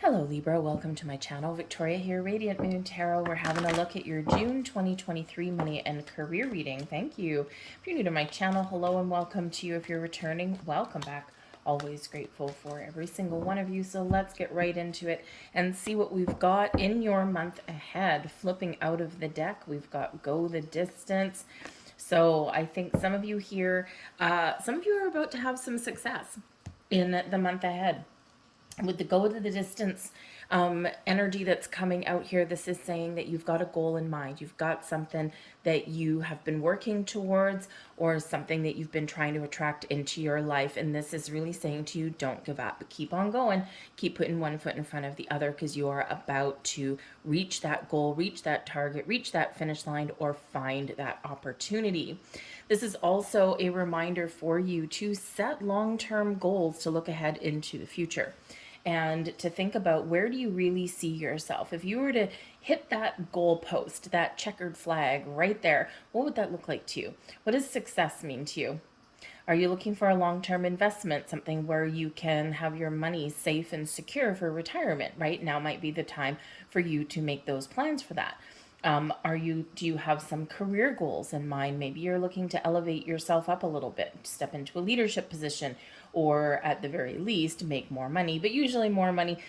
Hello Libra, welcome to my channel. Victoria here, Radiant Moon Tarot. We're having a look at your June 2023 money and career reading. Thank you. If you're new to my channel, hello and welcome to you. If you're returning, welcome back. Always grateful for every single one of you. So let's get right into it and see what we've got in your month ahead. Flipping out of the deck, we've got Go the Distance. So I think some of you here, some of you are about to have some success in the month ahead. With the Go to the Distance energy that's coming out here, this is saying that you've got a goal in mind. You've got something that you have been working towards, or something that you've been trying to attract into your life. And this is really saying to you, don't give up, but keep on going. Keep putting one foot in front of the other, because you are about to reach that goal, reach that target, reach that finish line, or find that opportunity. This is also a reminder for you to set long-term goals to look ahead into the future, and to think about, where do you really see yourself? If you were to hit that goal post, that checkered flag right there, what would that look like to you? What does success mean to you? Are you looking for a long-term investment, something where you can have your money safe and secure for retirement? Right now might be the time for you to make those plans for that. Do you have some career goals in mind? Maybe you're looking to elevate yourself up a little bit, step into a leadership position, or at the very least make more money. But usually more money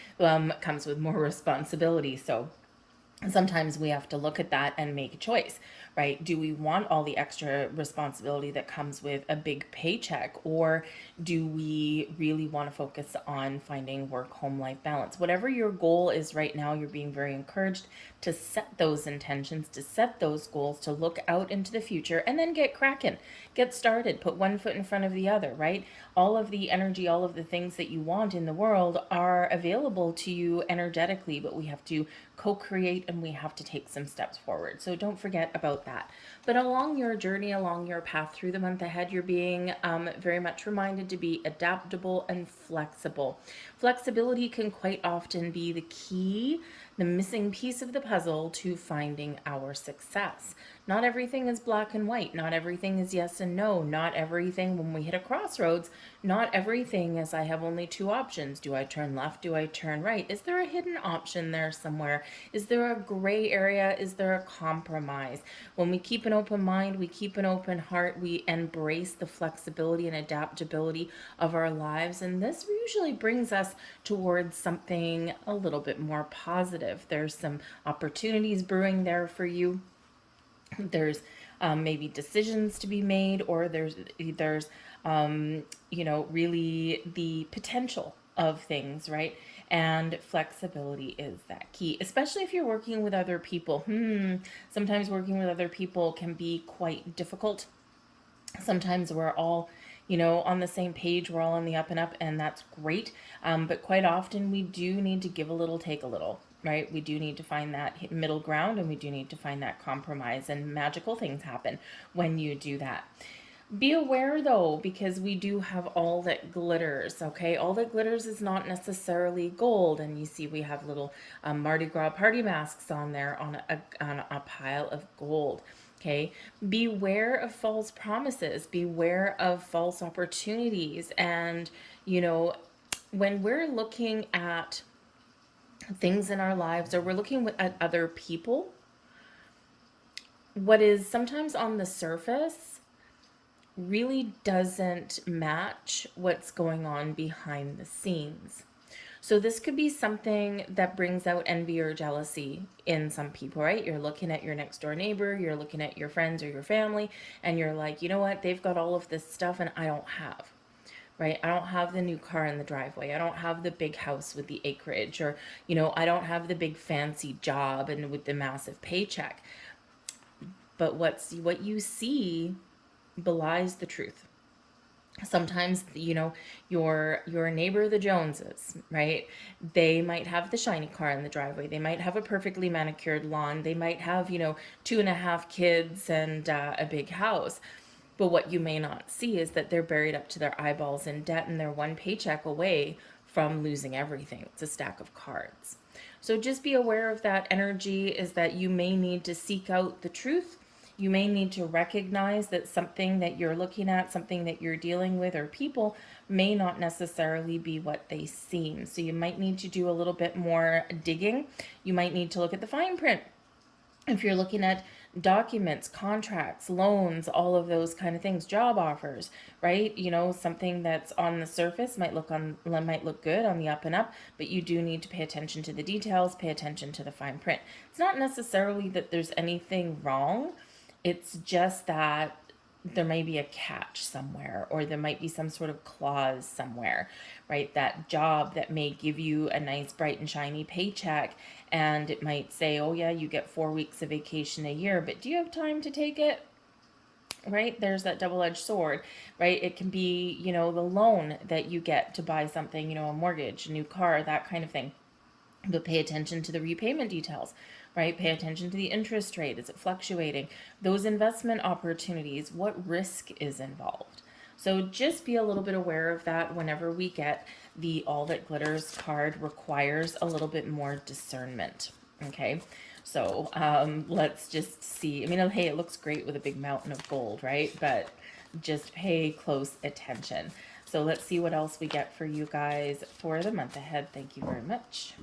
comes with more responsibility. So sometimes we have to look at that and make a choice, right? Do we want all the extra responsibility that comes with a big paycheck, or do we really want to focus on finding work-home life balance? Whatever your goal is right now, you're being very encouraged to set those intentions, to set those goals, to look out into the future, and then get cracking, get started, put one foot in front of the other, right? All of the energy, all of the things that you want in the world are available to you energetically, but we have to co-create and we have to take some steps forward. So don't forget about that. But along your journey, along your path through the month ahead, you're being very much reminded to be adaptable and flexible. Flexibility can quite often be the key, the missing piece of the puzzle to finding our success. Not everything is black and white. Not everything is yes and no. Not everything, when we hit a crossroads, not everything is I have only two options. Do I turn left? Do I turn right? Is there a hidden option there somewhere? Is there a gray area? Is there a compromise? When we keep an open mind, we keep an open heart, we embrace the flexibility and adaptability of our lives. And this usually brings us towards something a little bit more positive. There's some opportunities brewing there for you. There's maybe decisions to be made, or there's really the potential of things, right? And flexibility is that key, especially if you're working with other people. Sometimes working with other people can be quite difficult. Sometimes we're all on the same page, we're all on the up and up, and that's great. But quite often we do need to give a little, take a little, right? We do need to find that middle ground, and we do need to find that compromise, and magical things happen when you do that. Be aware though, because we do have all that glitters, okay? All that glitters is not necessarily gold. And you see we have little Mardi Gras party masks on there on a pile of gold. Okay, beware of false promises, beware of false opportunities. And, when we're looking at things in our lives, or we're looking at other people, what is sometimes on the surface really doesn't match what's going on behind the scenes. So this could be something that brings out envy or jealousy in some people, right? You're looking at your next door neighbor, you're looking at your friends or your family, and you're like, you know what? They've got all of this stuff and I don't have, right? I don't have the new car in the driveway. I don't have the big house with the acreage, or, I don't have the big fancy job and with the massive paycheck. But what you see belies the truth. Sometimes, your neighbor, the Joneses, right? They might have the shiny car in the driveway. They might have a perfectly manicured lawn. They might have, 2.5 kids and a big house. But what you may not see is that they're buried up to their eyeballs in debt, and they're one paycheck away from losing everything. It's a stack of cards. So just be aware of that energy, is that you may need to seek out the truth you may need to recognize that something that you're looking at, something that you're dealing with, or people may not necessarily be what they seem. So you might need to do a little bit more digging. You might need to look at the fine print. If you're looking at documents, contracts, loans, all of those kind of things, job offers, right? You know, something that's on the surface might look good on the up and up, but you do need to pay attention to the details, pay attention to the fine print. It's not necessarily that there's anything wrong. It's just that there may be a catch somewhere, or there might be some sort of clause somewhere, right? That job that may give you a nice, bright, and shiny paycheck, and it might say, oh, yeah, you get 4 weeks of vacation a year, but do you have time to take it? Right? There's that double-edged sword, right? It can be, you know, the loan that you get to buy something, you know, a mortgage, a new car, that kind of thing. But pay attention to the repayment details, right? Pay attention to the interest rate. Is it fluctuating? Those investment opportunities, what risk is involved? So just be a little bit aware of that whenever we get the All That Glitters card. Requires a little bit more discernment, okay? So let's just see. I mean, hey, it looks great with a big mountain of gold, right? But just pay close attention. So let's see what else we get for you guys for the month ahead. Thank you very much.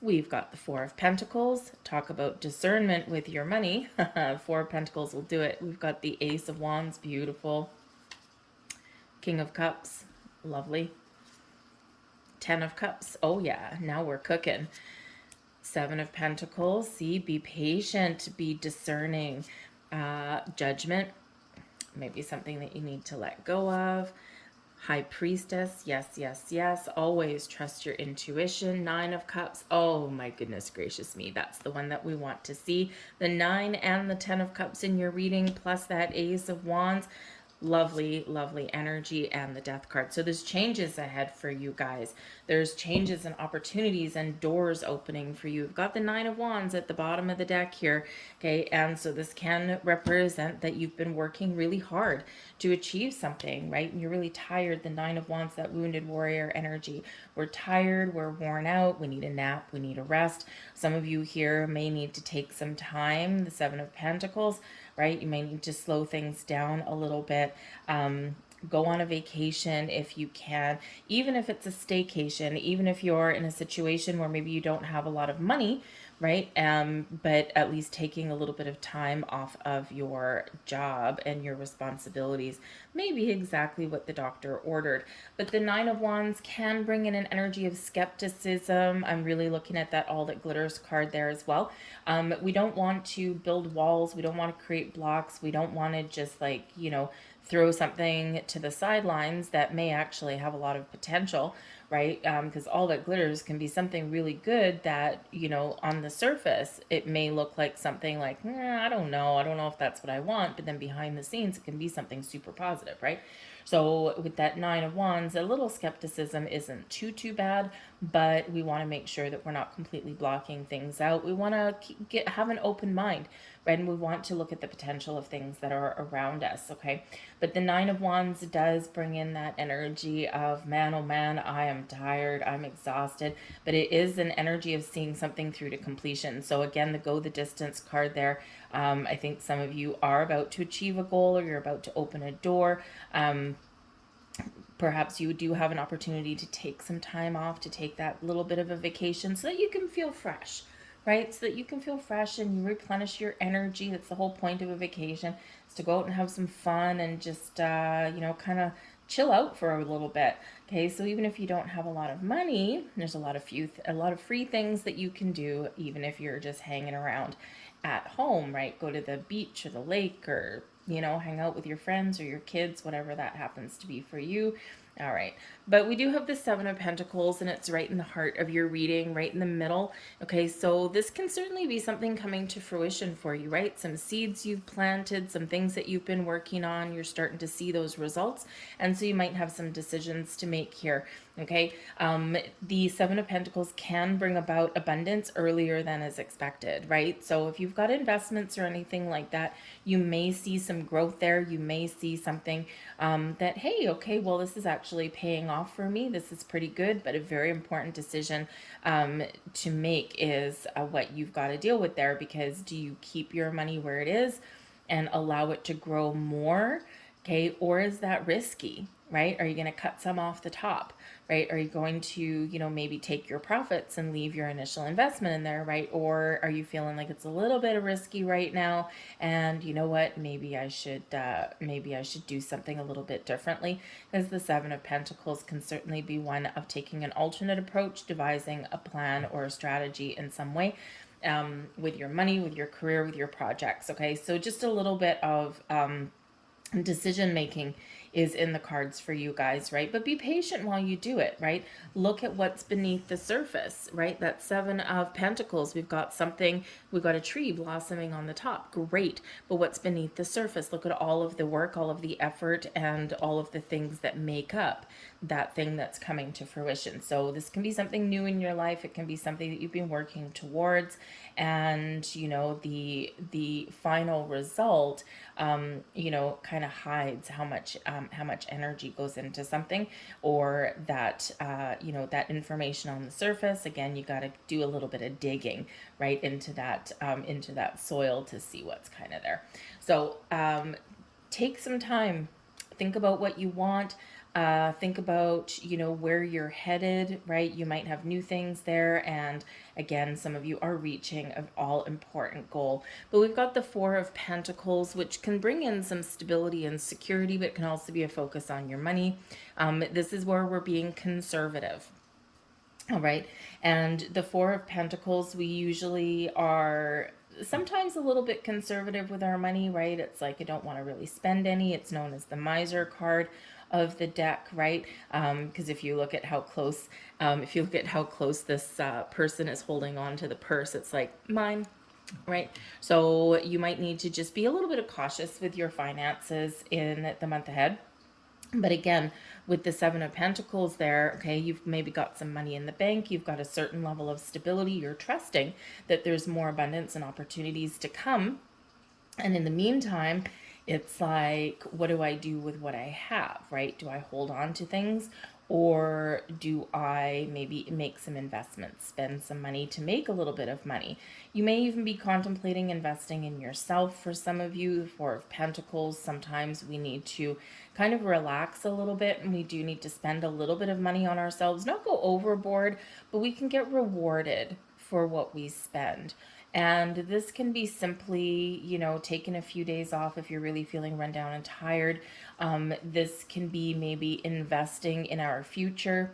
We've got the Four of Pentacles. Talk about discernment with your money. Four of Pentacles will do it. We've got the Ace of Wands. Beautiful. King of Cups. Lovely. 10 of Cups. Oh, yeah. Now we're cooking. 7 of Pentacles. See, be patient. Be discerning. Judgment. Maybe something that you need to let go of. High Priestess, yes, yes, yes. Always trust your intuition. 9 of Cups. Oh my goodness gracious me. That's the one that we want to see. The 9 and the 10 of Cups in your reading, plus that Ace of Wands. Lovely, lovely energy, and the Death card. So there's changes ahead for you guys. There's changes and opportunities and doors opening for you. We've got the 9 of Wands at the bottom of the deck here. Okay, and so this can represent that you've been working really hard to achieve something, right? And you're really tired. The 9 of Wands, that wounded warrior energy. We're tired, we're worn out, we need a nap, we need a rest. Some of you here may need to take some time. The 7 of Pentacles, right? You may need to slow things down a little bit. Go on a vacation if you can, even if it's a staycation, even if you're in a situation where maybe you don't have a lot of money, right? But at least taking a little bit of time off of your job and your responsibilities may be exactly what the doctor ordered. But the 9 of Wands can bring in an energy of skepticism. I'm really looking at that All That Glitters card there as well. We don't want to build walls. We don't want to create blocks. We don't want to just like, you know, throw something to the sidelines that may actually have a lot of potential, right? Because all that glitters can be something really good that, you know, on the surface, it may look like something like, I don't know if that's what I want, but then behind the scenes, it can be something super positive, right? So with that 9 of Wands, a little skepticism isn't too bad, but we want to make sure that we're not completely blocking things out. We want to have an open mind, right? And we want to look at the potential of things that are around us, okay? But the 9 of Wands does bring in that energy of, man, oh man, I am tired, I'm exhausted, but it is an energy of seeing something through to completion. So again, the go the distance card there. I think some of you are about to achieve a goal, or you're about to open a door. Perhaps you do have an opportunity to take some time off, to take that little bit of a vacation so that you can feel fresh, right? So that you can feel fresh and you replenish your energy. That's the whole point of a vacation, is to go out and have some fun and just, you know, kind of chill out for a little bit. Okay, so even if you don't have a lot of money, there's a lot of free things that you can do, even if you're just hanging around at home, right? Go to the beach or the lake, or, you know, hang out with your friends or your kids, whatever that happens to be for you. All right, but we do have the 7 of Pentacles, and it's right in the heart of your reading, right in the middle. Okay, so this can certainly be something coming to fruition for you, right? Some seeds you've planted, some things that you've been working on, you're starting to see those results, and so you might have some decisions to make here. Okay, the 7 of Pentacles can bring about abundance earlier than is expected, right? So if you've got investments or anything like that, you may see some some growth there. You may see something that, hey, okay, well, this is actually paying off for me. This is pretty good, but a very important decision to make is what you've got to deal with there, because do you keep your money where it is and allow it to grow more? Okay, or is that risky, right? Are you going to cut some off the top, right? Are you going to, maybe take your profits and leave your initial investment in there, right? Or are you feeling like it's a little bit risky right now, and you know what, maybe I should do something a little bit differently? Because the Seven of Pentacles can certainly be one of taking an alternate approach, devising a plan or a strategy in some way, with your money, with your career, with your projects. Okay, so just a little bit of decision making is in the cards for you guys, right? But be patient while you do it, right? Look at what's beneath the surface, right? That Seven of Pentacles, we've got a tree blossoming on the top. Great. But what's beneath the surface? Look at all of the work, all of the effort, and all of the things that make up that thing that's coming to fruition. So this can be something new in your life. It can be something that you've been working towards, and the final result kind of hides how much energy goes into something, or that that information on the surface. Again, you got to do a little bit of digging right into that soil to see what's kind of there. So take some time, think about what you want. Think about, where you're headed, right? You might have new things there. And again, some of you are reaching an all important goal. But we've got the Four of Pentacles, which can bring in some stability and security, but can also be a focus on your money. This is where we're being conservative. All right. And the Four of Pentacles, we usually are sometimes a little bit conservative with our money, right? It's like, I don't want to really spend any. It's known as the miser card of the deck, right? Because if you look at how close this person is holding on to the purse, it's like, mine, right? So you might need to just be a little bit cautious with your finances in the month ahead. But again, with the Seven of Pentacles there, okay, you've maybe got some money in the bank, you've got a certain level of stability, you're trusting that there's more abundance and opportunities to come. And in the meantime, it's like, what do I do with what I have, right? Do I hold on to things, or do I maybe make some investments, spend some money to make a little bit of money? You may even be contemplating investing in yourself. For some of you, Four of Pentacles, sometimes we need to kind of relax a little bit, and we do need to spend a little bit of money on ourselves, not go overboard, but we can get rewarded for what we spend. And this can be simply, taking a few days off if you're really feeling run down and tired. This can be maybe investing in our future.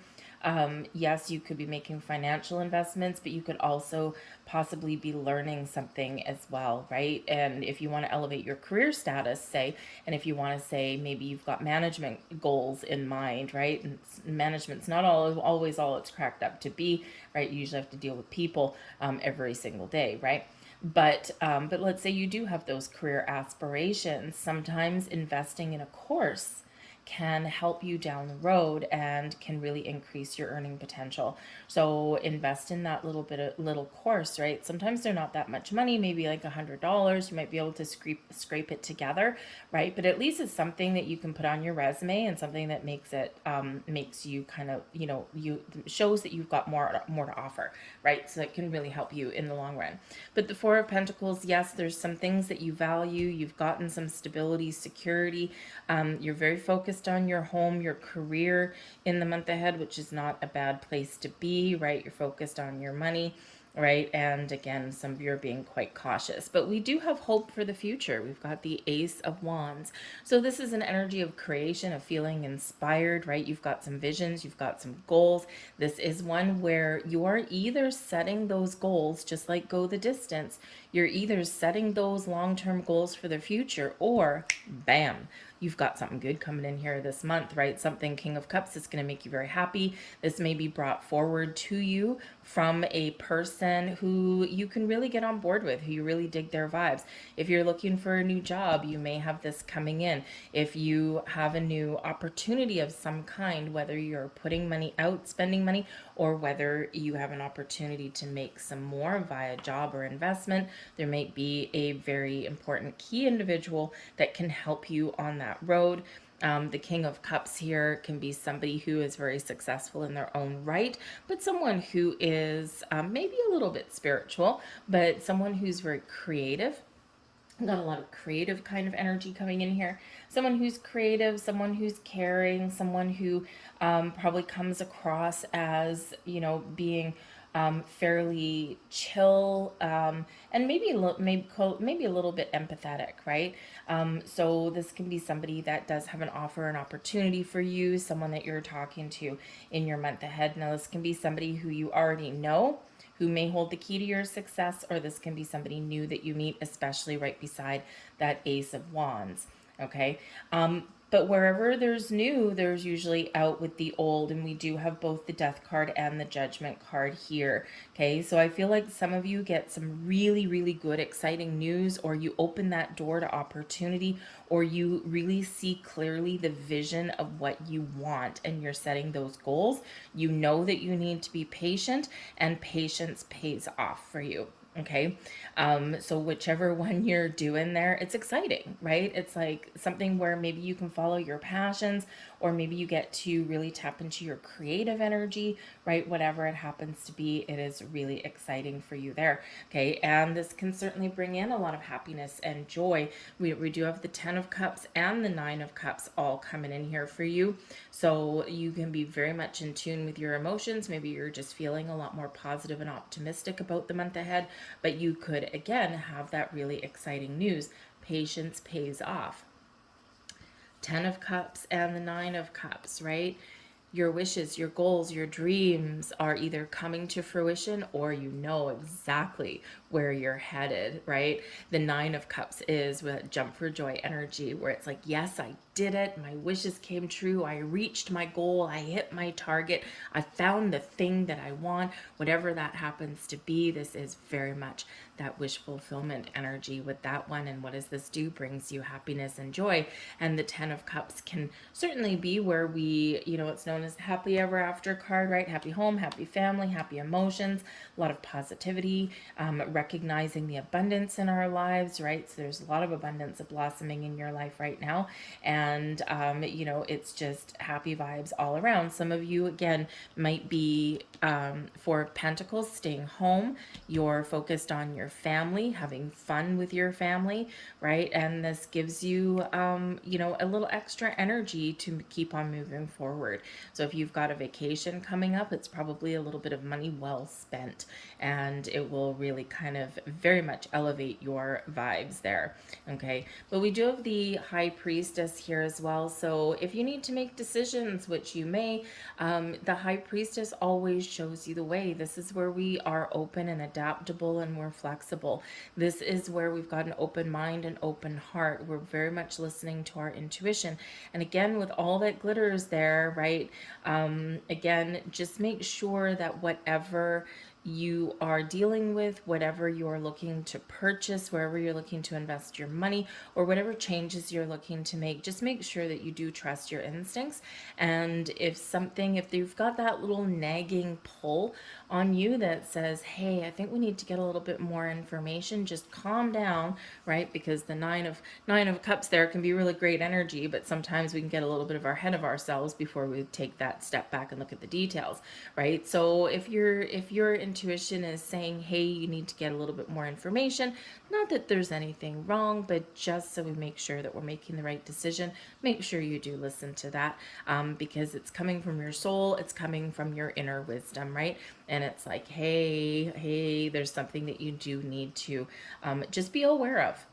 Yes, you could be making financial investments, but you could also possibly be learning something as well, right? And if you want to elevate your career status, say, and if you want to say maybe you've got management goals in mind, right? And management's not always all it's cracked up to be, right? You usually have to deal with people every single day, right? But let's say you do have those career aspirations. Sometimes investing in a course can help you down the road and can really increase your earning potential. So invest in that little course, right? Sometimes they're not that much money, maybe like $100. You might be able to scrape it together, right? But at least it's something that you can put on your resume, and something that makes you kind of, you shows that you've got more to offer, right? So it can really help you in the long run. But the Four of Pentacles, yes, there's some things that you value. You've gotten some stability, security. You're very focused on your home, your career in the month ahead, which is not a bad place to be, right? You're focused on your money, right? And again, some of you are being quite cautious, but we do have hope for the future. We've got the Ace of Wands. So this is an energy of creation, of feeling inspired, right? You've got some visions, you've got some goals. This is one where you are either setting those goals, just like Go the Distance, you're either setting those long-term goals for the future, or bam, you've got something good coming in here this month, right? Something King of Cups is going to make you very happy. This may be brought forward to you from a person who you can really get on board with, who you really dig their vibes. If you're looking for a new job, you may have this coming in. If you have a new opportunity of some kind, whether you're putting money out, spending money, or whether you have an opportunity to make some more via job or investment, There might be a very important key individual that can help you on that road. The King of Cups here can be somebody who is very successful in their own right, but someone who is maybe a little bit spiritual, but someone who's very creative. Got a lot of creative kind of energy coming in here. Someone who's creative, someone who's caring, someone who probably comes across as, being fairly chill, and maybe a little bit empathetic, right? So this can be somebody that does have an offer, an opportunity for you, someone that you're talking to in your month ahead. Now, this can be somebody who you already know, who may hold the key to your success, or this can be somebody new that you meet, especially right beside that Ace of Wands. Okay. But wherever there's new, there's usually out with the old, and we do have both the Death card and the Judgment card here. Okay, so I feel like some of you get some really, really good, exciting news, or you open that door to opportunity, or you really see clearly the vision of what you want, and you're setting those goals. You know that you need to be patient, and patience pays off for you. Okay. So whichever one you're doing there, it's exciting, right? It's like something where maybe you can follow your passions, or maybe you get to really tap into your creative energy, right? Whatever it happens to be, it is really exciting for you there. Okay. And this can certainly bring in a lot of happiness and joy. We do have the 10 of Cups and the 9 of Cups all coming in here for you. So you can be very much in tune with your emotions. Maybe you're just feeling a lot more positive and optimistic about the month ahead, but you could, again, have that really exciting news. Patience pays off. 10 of Cups and the 9 of Cups, right? Your wishes, your goals, your dreams are either coming to fruition, or you know exactly where you're headed, right? The 9 of Cups is with jump for joy energy, where it's like, yes, I did it. My wishes came true. I reached my goal. I hit my target. I found the thing that I want, whatever that happens to be. This is very much that wish fulfillment energy with that one. And what does this do? Brings you happiness and joy. And the 10 of Cups can certainly be where we, it's known as the happy ever after card, right? Happy home, happy family, happy emotions, a lot of positivity, recognizing the abundance in our lives, right? So there's a lot of abundance blossoming in your life right now. And, it's just happy vibes all around. Some of you, again, might be, for Pentacles, staying home. You're focused on your family, having fun with your family, right? And this gives you, a little extra energy to keep on moving forward. So if you've got a vacation coming up, it's probably a little bit of money well spent, and it will really kind of very much elevate your vibes there. Okay. But we do have the High Priestess here as well. So if you need to make decisions, which you may, the High Priestess always shows you the way. This is where we are open and adaptable, and we're flexible. This is where we've got an open mind and open heart. We're very much listening to our intuition. And again, with all that glitters there, right? Again, just make sure that whatever you are dealing with, whatever you're looking to purchase, wherever you're looking to invest your money, or whatever changes you're looking to make, just make sure that you do trust your instincts. And if you've got that little nagging pull on you that says, hey, I think we need to get a little bit more information, just calm down, right? Because the nine of cups there can be really great energy, but sometimes we can get a little bit of ahead of ourselves before we take that step back and look at the details, right? So if your intuition is saying, hey, you need to get a little bit more information, not that there's anything wrong, but just so we make sure that we're making the right decision, make sure you do listen to that, because it's coming from your soul, it's coming from your inner wisdom, right? And it's like, hey, there's something that you do need to just be aware of.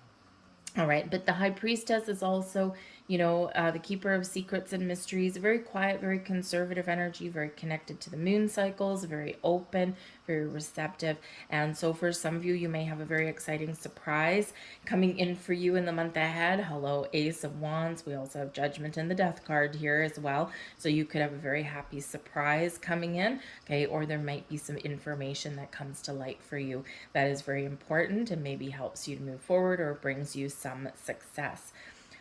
All right, but the High Priestess is also, the keeper of secrets and mysteries, very quiet, very conservative energy, very connected to the moon cycles, very open, very receptive. And so for some of you, you may have a very exciting surprise coming in for you in the month ahead. Hello, Ace of Wands. We also have Judgment and the Death card here as well. So you could have a very happy surprise coming in, okay? Or there might be some information that comes to light for you that is very important and maybe helps you to move forward or brings you some success.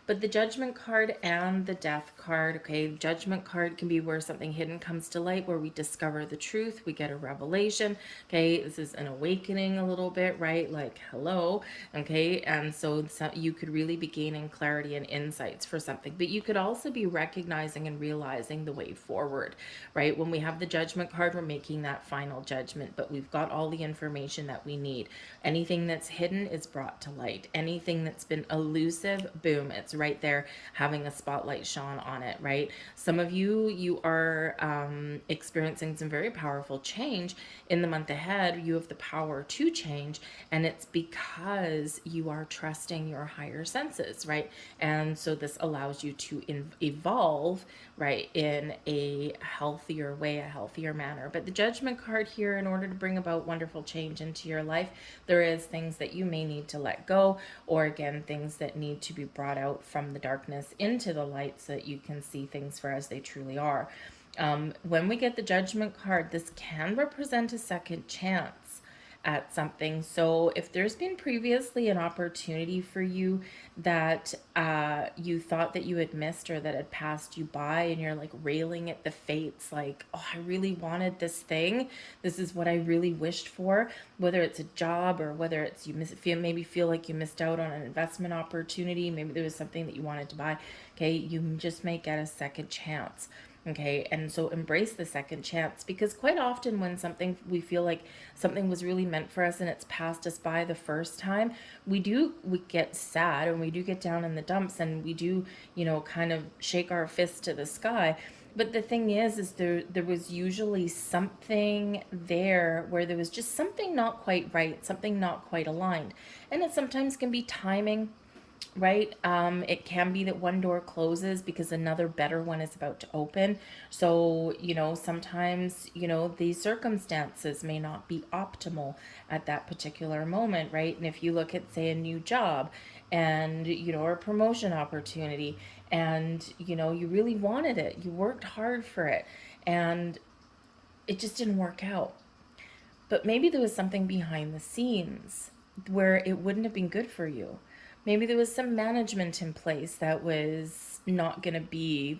But the Judgment card and the Death card, okay, Judgment card can be where something hidden comes to light, where we discover the truth, we get a revelation, okay, this is an awakening a little bit, right, like, hello, okay, and so you could really be gaining clarity and insights for something, but you could also be recognizing and realizing the way forward, right? When we have the Judgment card, we're making that final judgment, but we've got all the information that we need. Anything that's hidden is brought to light. Anything that's been elusive, boom, it's right there having a spotlight shone on it, right? Some of you are experiencing some very powerful change in the month ahead. You have the power to change, and it's because you are trusting your higher senses, right? And so this allows you to evolve, right, in a healthier way, a healthier manner. But the Judgment card here, in order to bring about wonderful change into your life, there is things that you may need to let go, or again, things that need to be brought out from the darkness into the light so that you can see things for as they truly are. When we get the Judgment card, this can represent a second chance at something. So if there's been previously an opportunity for you that you thought that you had missed or that had passed you by, and you're like railing at the fates, like, oh, I really wanted this thing, this is what I really wished for, whether it's a job or whether it's maybe feel like you missed out on an investment opportunity, maybe there was something that you wanted to buy, okay, you just may get a second chance. Okay, and so embrace the second chance, because quite often when we feel like something was really meant for us and it's passed us by the first time, we get sad, and we do get down in the dumps, and we do, kind of shake our fist to the sky. But the thing is there was usually something there where there was just something not quite right, something not quite aligned. And it sometimes can be timing, right? It can be that one door closes because another better one is about to open. So, sometimes, these circumstances may not be optimal at that particular moment, right? And if you look at, say, a new job and, or a promotion opportunity, and, you really wanted it, you worked hard for it, and it just didn't work out. But maybe there was something behind the scenes where it wouldn't have been good for you. Maybe there was some management in place that was not going to be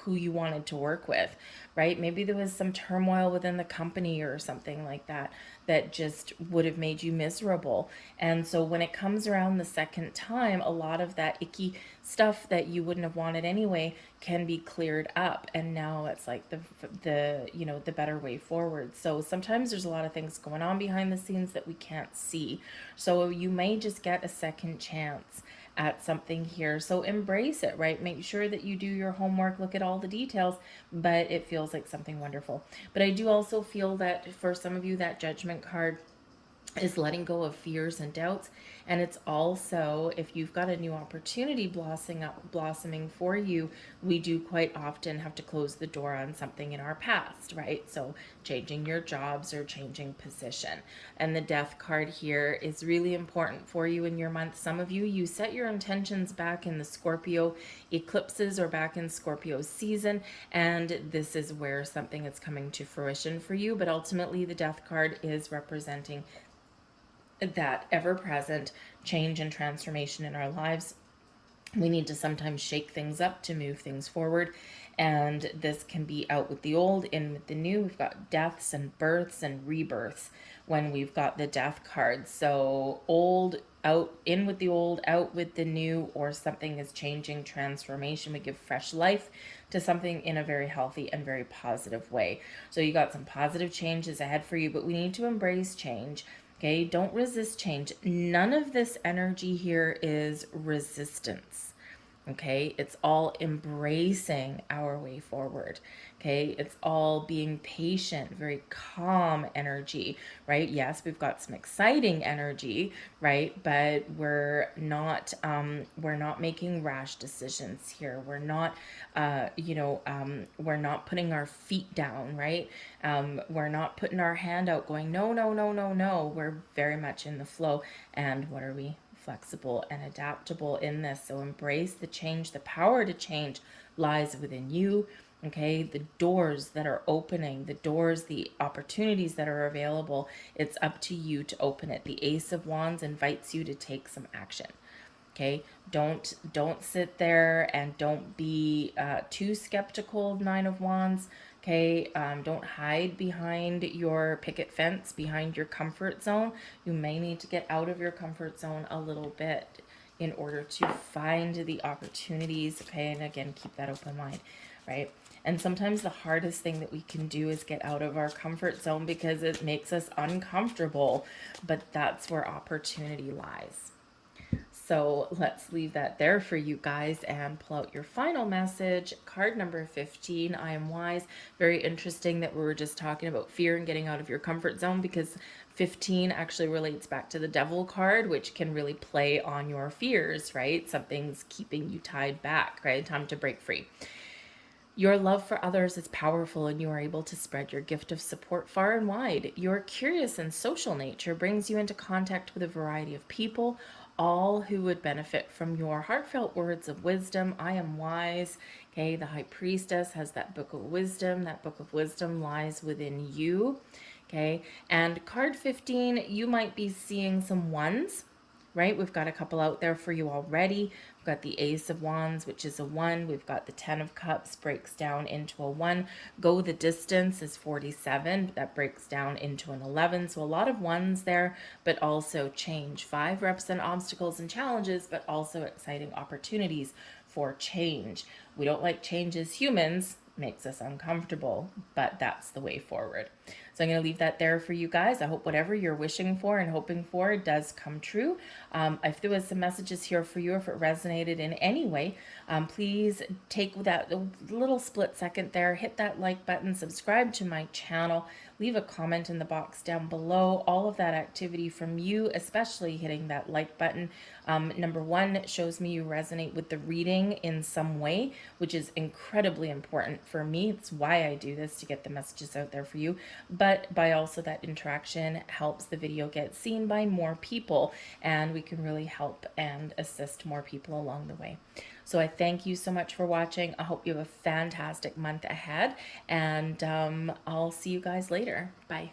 who you wanted to work with, right? Maybe there was some turmoil within the company or something like that that just would have made you miserable. And so when it comes around the second time, a lot of that icky stuff that you wouldn't have wanted anyway can be cleared up, and now it's like the better way forward. So sometimes there's a lot of things going on behind the scenes that we can't see. So you may just get a second chance at something here. So embrace it, right? Make sure that you do your homework, look at all the details, but it feels like something wonderful. But I do also feel that for some of you, that Judgment card is letting go of fears and doubts. And it's also, if you've got a new opportunity blossoming for you, we do quite often have to close the door on something in our past, right? So changing your jobs or changing position. And the Death card here is really important for you in your month. Some of you set your intentions back in the Scorpio eclipses or back in Scorpio season, and this is where something is coming to fruition for you. But ultimately, the Death card is representing that ever-present change and transformation in our lives. We need to sometimes shake things up to move things forward, and this can be out with the old, in with the new. We've got deaths and births and rebirths when we've got the Death card. So old out, in with the old, out with the new, or something is changing, transformation. We give fresh life to something in a very healthy and very positive way. So you got some positive changes ahead for you, but we need to embrace change. Okay, don't resist change. None of this energy here is resistance. Okay, it's all embracing our way forward. Okay, it's all being patient, very calm energy, right? Yes, we've got some exciting energy, right? But we're not making rash decisions here. We're not we're not putting our feet down, right? We're not putting our hand out going, no, no, no, no, no. We're very much in the flow. And what are we? Flexible and adaptable in this. So embrace the change. The power to change lies within you. Okay, the doors that are opening, the opportunities that are available, it's up to you to open it. The Ace of Wands invites you to take some action. Okay, don't sit there and don't be too skeptical of Nine of Wands. Okay, don't hide behind your picket fence, behind your comfort zone. You may need to get out of your comfort zone a little bit in order to find the opportunities. Okay, and again, keep that open mind, right? And sometimes the hardest thing that we can do is get out of our comfort zone because it makes us uncomfortable, but that's where opportunity lies. So let's leave that there for you guys and pull out your final message. Card number 15, I am wise. Very interesting that we were just talking about fear and getting out of your comfort zone, because 15 actually relates back to the devil card, which can really play on your fears, right? Something's keeping you tied back, right? Time to break free. Your love for others is powerful, and you are able to spread your gift of support far and wide. Your curious and social nature brings you into contact with a variety of people, all who would benefit from your heartfelt words of wisdom. I am wise. Okay, the High Priestess has that book of wisdom. That book of wisdom lies within you. Okay, and card 15, you might be seeing some ones, right? We've got a couple out there for you already. We've got the Ace of Wands, which is a 1. We've got the 10 of Cups, breaks down into a 1. Go the Distance is 47. That breaks down into an 11. So a lot of ones there, but also change. 5 represent obstacles and challenges, but also exciting opportunities for change. We don't like change as humans. Makes us uncomfortable, but that's the way forward. So I'm going to leave that there for you guys. I hope whatever you're wishing for and hoping for does come true. If there was some messages here for you, if it resonated in any way, please take that little split second there, hit that like button, subscribe to my channel, leave a comment in the box down below. All of that activity from you, especially hitting that like button, number 1, shows me you resonate with the reading in some way, which is incredibly important for me. It's why I do this, to get the messages out there for you. But by also that interaction helps the video get seen by more people, and we can really help and assist more people along the way. So I thank you so much for watching. I hope you have a fantastic month ahead, and I'll see you guys later. Bye.